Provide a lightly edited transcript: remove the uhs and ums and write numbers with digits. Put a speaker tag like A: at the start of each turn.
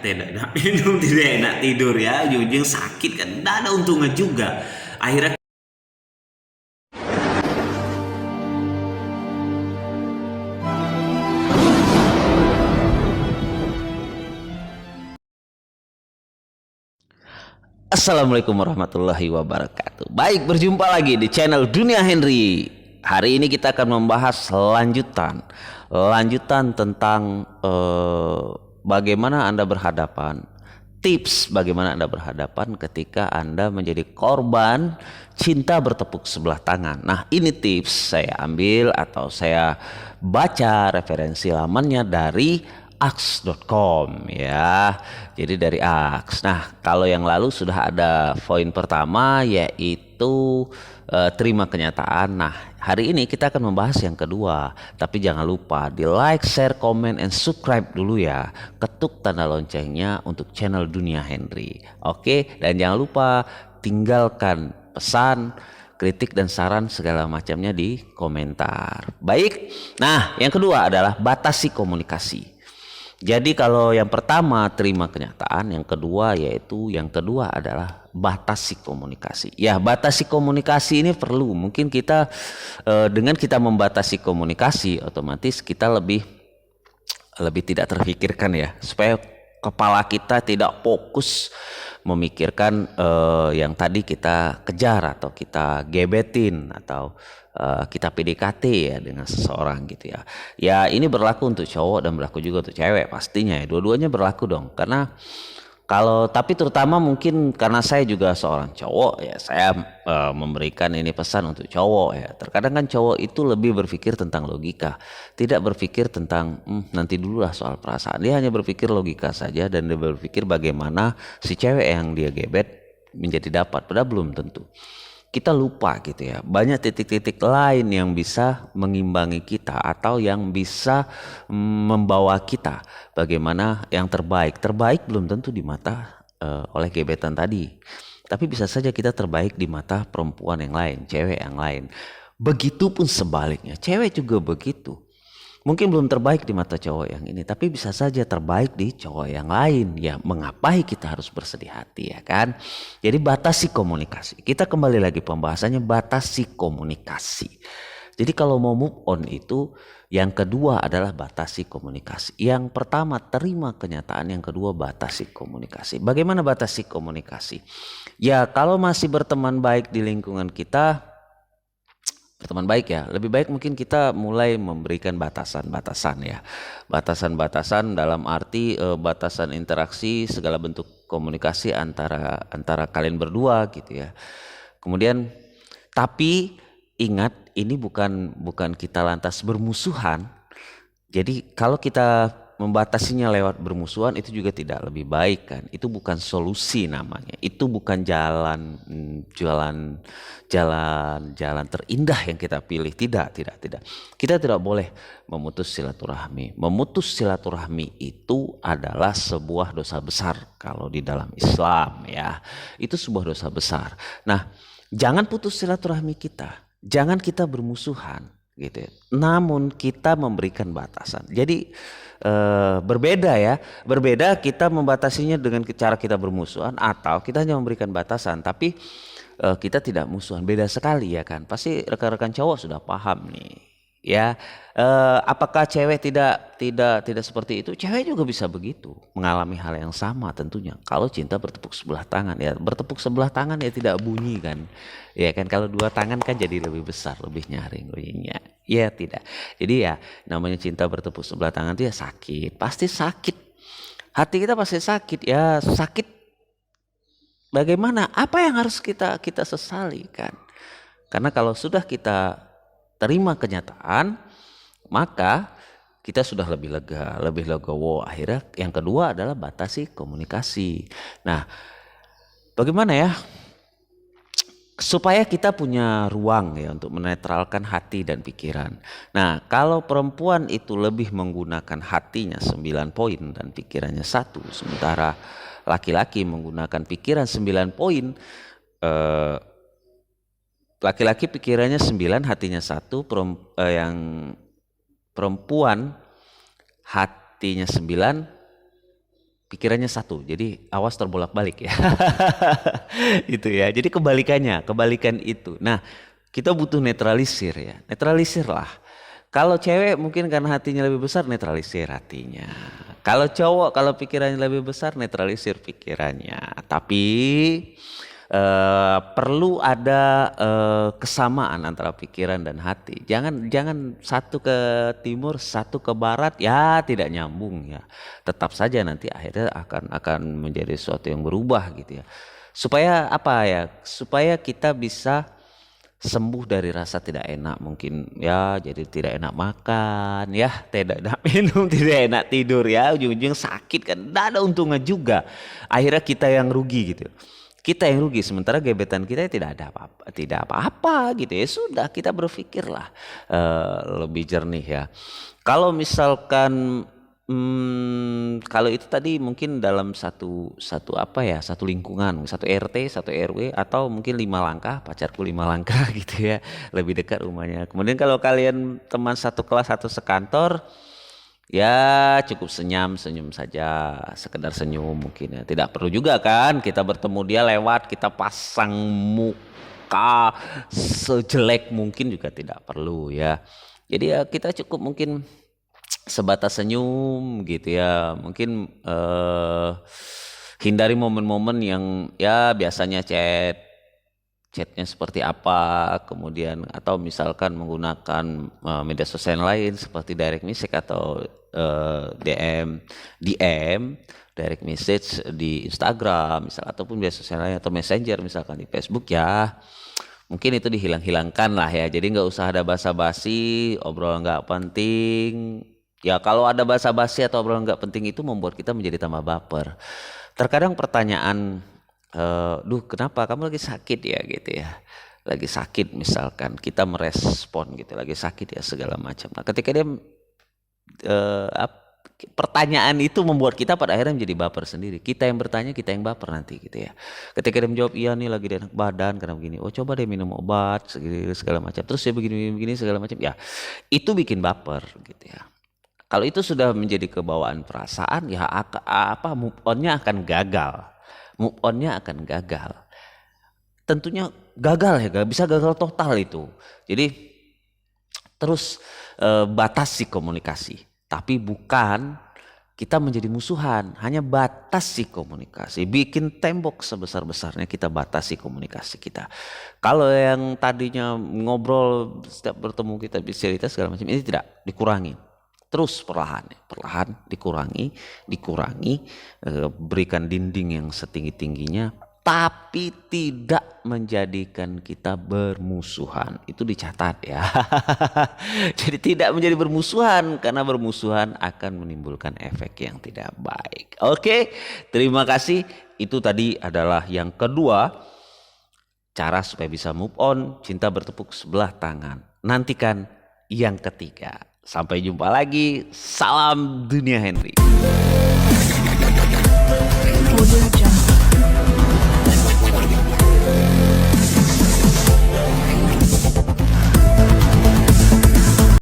A: tidak enak minum, tidak enak tidur ya, ujung-ujung sakit kan, tidak ada untungnya juga. Akhirnya Assalamualaikum warahmatullahi wabarakatuh. Baik, berjumpa lagi di channel Dunia Henry. Hari ini kita akan membahas lanjutan tentang bagaimana Anda berhadapan, tips bagaimana Anda berhadapan ketika Anda menjadi korban cinta bertepuk sebelah tangan. Nah, ini tips saya ambil atau saya baca referensi lamannya dari Aks.com ya. Jadi dari Aks. Nah, kalau yang lalu sudah ada poin pertama yaitu terima kenyataan. Nah, hari ini kita akan membahas yang kedua. Tapi jangan lupa di like, share, comment, and subscribe dulu ya. Ketuk tanda loncengnya untuk channel Dunia Henry. Oke, dan jangan lupa tinggalkan pesan, kritik dan saran segala macamnya di komentar. Baik. Nah, yang kedua adalah batasi komunikasi. Jadi kalau yang pertama terima kenyataan, yang kedua adalah batasi komunikasi. Ya, batasi komunikasi ini perlu. Mungkin kita dengan kita membatasi komunikasi, otomatis kita lebih tidak terfikirkan ya, supaya kepala kita tidak fokus memikirkan yang tadi kita kejar atau kita gebetin atau kita PDKT ya dengan seseorang gitu ya. Ya, ini berlaku untuk cowok dan berlaku juga untuk cewek pastinya ya. Dua-duanya berlaku dong. Karena tapi terutama mungkin karena saya juga seorang cowok ya, saya memberikan ini pesan untuk cowok ya. Terkadang kan cowok itu lebih berpikir tentang logika, tidak berpikir tentang nanti dulu lah soal perasaan. Dia hanya berpikir logika saja dan dia berpikir bagaimana si cewek yang dia gebet menjadi dapat, padahal belum tentu. Kita lupa gitu ya, banyak titik-titik lain yang bisa mengimbangi kita atau yang bisa membawa kita bagaimana yang terbaik. Terbaik belum tentu di mata oleh gebetan tadi, tapi bisa saja kita terbaik di mata perempuan yang lain, cewek yang lain. Begitupun sebaliknya, cewek juga begitu. Mungkin belum terbaik di mata cowok yang ini, tapi bisa saja terbaik di cowok yang lain. Ya, mengapai kita harus bersedih hati ya kan? Jadi batasi komunikasi. Kita kembali lagi pembahasannya batasi komunikasi. Jadi kalau mau move on itu yang kedua adalah batasi komunikasi. Yang pertama terima kenyataan, yang kedua batasi komunikasi. Bagaimana batasi komunikasi? Ya, kalau masih berteman baik di lingkungan kita, berteman baik ya, lebih baik mungkin kita mulai memberikan batasan-batasan ya. Batasan-batasan dalam arti batasan interaksi segala bentuk komunikasi antara kalian berdua gitu ya. Kemudian tapi ingat, ini bukan kita lantas bermusuhan. Jadi kalau kita membatasinya lewat bermusuhan itu juga tidak lebih baik kan. Itu bukan solusi namanya. Itu bukan jalan terindah yang kita pilih. Tidak. Kita tidak boleh memutus silaturahmi. Memutus silaturahmi itu adalah sebuah dosa besar kalau di dalam Islam ya. Itu sebuah dosa besar. Nah, jangan putus silaturahmi kita. Jangan kita bermusuhan gitu ya. Namun kita memberikan batasan. Jadi berbeda kita membatasinya dengan cara kita bermusuhan atau kita hanya memberikan batasan tapi kita tidak musuhan. Beda sekali ya kan. Pasti rekan-rekan cowok sudah paham nih ya. Apakah cewek tidak seperti itu? Cewek juga bisa begitu, mengalami hal yang sama tentunya. Kalau cinta bertepuk sebelah tangan ya, bertepuk sebelah tangan ya tidak bunyi kan. Ya kan, kalau dua tangan kan jadi lebih besar, lebih nyaring bunyinya. Ya tidak. Jadi ya namanya cinta bertepuk sebelah tangan itu ya sakit, pasti sakit. Hati kita pasti sakit ya, sakit. Bagaimana? Apa yang harus kita sesali kan? Karena kalau sudah kita terima kenyataan, maka kita sudah lebih lega. Wow, akhirnya yang kedua adalah batasi komunikasi. Nah, bagaimana ya supaya kita punya ruang ya untuk menetralkan hati dan pikiran. Nah, kalau perempuan itu lebih menggunakan hatinya 9 poin dan pikirannya 1, sementara laki-laki menggunakan pikiran 9 poin, laki-laki pikirannya 9, hatinya 1, yang perempuan hatinya 9, pikirannya satu. Jadi awas terbolak-balik ya. Itu ya. Jadi kebalikan itu. Nah, kita butuh netralisir ya. Netralisir lah. Kalau cewek mungkin karena hatinya lebih besar, netralisir hatinya. Kalau cowok kalau pikirannya lebih besar, netralisir pikirannya. Tapi perlu ada kesamaan antara pikiran dan hati. Jangan satu ke timur, satu ke barat, ya tidak nyambung ya. Tetap saja nanti akhirnya akan menjadi sesuatu yang berubah gitu ya. Supaya apa ya? Supaya kita bisa sembuh dari rasa tidak enak mungkin ya, jadi tidak enak makan ya, tidak enak minum, tidak enak tidur ya, ujung-ujung sakit kan, tidak ada untungnya juga, akhirnya kita yang rugi gitu, kita yang rugi, sementara gebetan kita tidak ada apa-apa, tidak apa-apa gitu ya. Sudah, kita berpikirlah lebih jernih ya. Kalau misalkan kalau itu tadi mungkin dalam satu apa ya, satu lingkungan, satu RT, satu RW, atau mungkin 5 langkah, pacarku 5 langkah gitu ya, lebih dekat rumahnya. Kemudian kalau kalian teman satu kelas, satu sekantor, ya cukup senyum saja, sekedar senyum mungkin ya. Tidak perlu juga kan kita bertemu dia lewat, kita pasang muka sejelek mungkin juga tidak perlu ya. Jadi ya kita cukup mungkin sebatas senyum gitu ya, mungkin hindari momen-momen yang ya biasanya chatnya seperti apa, kemudian atau misalkan menggunakan media sosial lain seperti direct message atau DM direct message di Instagram misal, ataupun media sosial lain atau messenger misalkan di Facebook ya. Mungkin itu dihilang-hilangkan lah ya. Jadi nggak usah ada basa-basi, obrolan nggak penting. Ya kalau ada basa-basi atau obrolan nggak penting itu membuat kita menjadi tambah baper. Terkadang pertanyaan, duh kenapa kamu lagi sakit ya gitu ya. Lagi sakit misalkan, kita merespon gitu, lagi sakit ya segala macam. Nah ketika dia pertanyaan itu membuat kita pada akhirnya menjadi baper sendiri. Kita yang bertanya, kita yang baper nanti gitu ya. Ketika dia menjawab, iya nih lagi enak badan karena begini. Oh coba deh minum obat segala macam. Terus ya begini segala macam. Ya itu bikin baper gitu ya. Kalau itu sudah menjadi kebawaan perasaan, ya move on-nya akan gagal. Move on-nya akan gagal. Tentunya gagal ya, gak bisa gagal total itu. Jadi terus batasi komunikasi. Tapi bukan kita menjadi musuhan, hanya batasi komunikasi. Bikin tembok sebesar-besarnya, kita batasi komunikasi kita. Kalau yang tadinya ngobrol setiap bertemu kita bisa cerita segala macam, ini tidak, dikurangi. Terus perlahan dikurangi, berikan dinding yang setinggi-tingginya, tapi tidak menjadikan kita bermusuhan. Itu dicatat ya. Jadi tidak menjadi bermusuhan, karena bermusuhan akan menimbulkan efek yang tidak baik. Oke, terima kasih. Itu tadi adalah yang kedua, cara supaya bisa move on, cinta bertepuk sebelah tangan. Nantikan yang ketiga. Sampai jumpa lagi. Salam Dunia Henry.